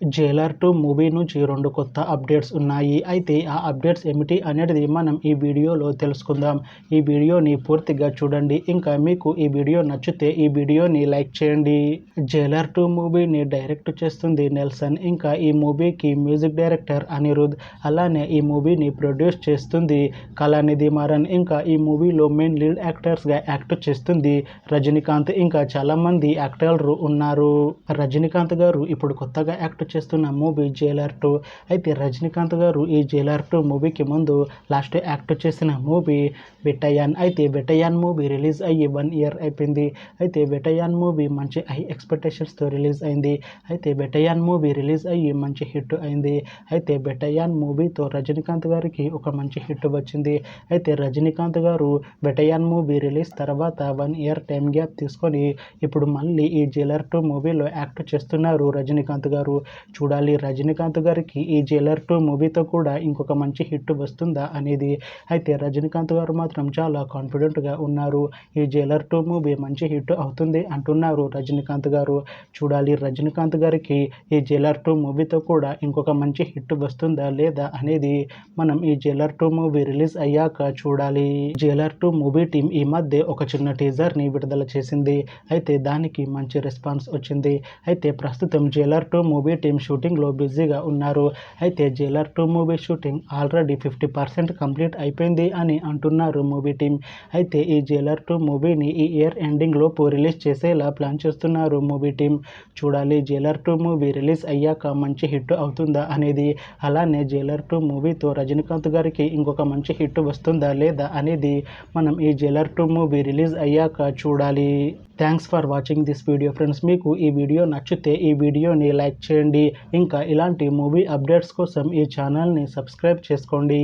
Jailer 2 movie నుంచి 2 కొత్త updates ఉన్నాయి. అయితే ఆ అప్డేట్స్ ఏమిటి అనేది మనం ఈ వీడియోలో తెలుసుకుందాం. ఈ వీడియోని పూర్తిగా చూడండి. ఇంకా మీకు ఈ వీడియో నచ్చితే ఈ వీడియోని లైక్ చేయండి. జైలర్ 2 మూవీని డైరెక్ట్ చేస్తుంది నెల్సన్. ఇంకా ఈ మూవీకి మ్యూజిక్ డైరెక్టర్ అనిరుద్. అలానే ఈ మూవీని ప్రొడ్యూస్ చేస్తుంది కళానిధి మారన్. ఇంకా ఈ మూవీలో మెయిన్ లీడ్ యాక్టర్స్గా యాక్ట్ చేస్తుంది రజనీకాంత్. ఇంకా చాలామంది యాక్టర్లు ఉన్నారు. రజనీకాంత్ గారు ఇప్పుడు కొత్తగా యాక్ట్ చేస్తున్న మూవీ జైలర్ 2. అయితే రజనీకాంత్ గారు ఈ జైలర్ 2 మూవీకి ముందు లాస్ట్ యాక్ట్ చేసిన మూవీ బెటయాన్. అయితే బెటయాన్ మూవీ రిలీజ్ అయ్యి 1 ఇయర్ అయిపోయింది. అయితే బెటయాన్ మూవీ మంచి హై ఎక్స్పెక్టేషన్స్తో రిలీజ్ అయింది. అయితే బెటయాన్ మూవీ రిలీజ్ అయ్యి మంచి హిట్ అయింది. అయితే బెటయాన్ మూవీతో రజనీకాంత్ గారికి ఒక మంచి హిట్ వచ్చింది. అయితే రజనీకాంత్ గారు బెటయాన్ మూవీ రిలీజ్ తర్వాత 1 ఇయర్ టైం గ్యాప్ తీసుకొని ఇప్పుడు మళ్ళీ ఈ జైలర్ 2 మూవీలో యాక్ట్ చేస్తున్నారు రజనీకాంత్ గారు. చూడాలి రజనీకాంత్ గారికి ఈ జైలర్ 2 మూవీతో కూడా ఇంకొక మంచి హిట్ వస్తుందా అనేది. అయితే రజనీకాంత్ గారు మాత్రం చాలా కాన్ఫిడెంట్గా ఉన్నారు. ఈ జైలర్ 2 మూవీ మంచి హిట్ అవుతుంది అంటున్నారు రజనీకాంత్ గారు. చూడాలి రజనీకాంత్ గారికి ఈ జైలర్ 2 మూవీతో కూడా ఇంకొక మంచి హిట్ వస్తుందా లేదా అనేది మనం ఈ జైలర్ 2 మూవీ రిలీజ్ అయ్యాక చూడాలి. జైలర్ 2 మూవీ టీం ఈ మధ్య ఒక చిన్న టీజర్ని విడుదల చేసింది. అయితే దానికి మంచి రెస్పాన్స్ వచ్చింది. అయితే ప్రస్తుతం జైలర్ 2 మూవీ టీం షూటింగ్లో బిజీగా ఉన్నారు. అయితే Jailer 2 movie shooting already 50% complete అయిపోయింది అని అంటున్నారు మూవీ టీం. అయితే ఈ జైలర్ 2 మూవీని ఈ ఇయర్ ఎండింగ్ లోపు రిలీజ్ చేసేలా ప్లాన్ చేస్తున్నారు మూవీ టీం. చూడాలి జైలర్ 2 మూవీ రిలీజ్ అయ్యాక మంచి హిట్ అవుతుందా అనేది. అలానే జైలర్ 2 మూవీతో రజనీకాంత్ గారికి ఇంకొక మంచి హిట్ వస్తుందా లేదా అనేది మనం ఈ జైలర్ 2 మూవీ రిలీజ్ అయ్యాక చూడాలి. Thanks for watching this video friends. మీకు ఈ వీడియో నచ్చితే ఈ వీడియోని లైక్ చేయండి. ఇంకా ఇలాంటి మూవీ అప్డేట్స్ కోసం ఈ ఛానల్ని సబ్స్క్రైబ్ చేసుకోండి.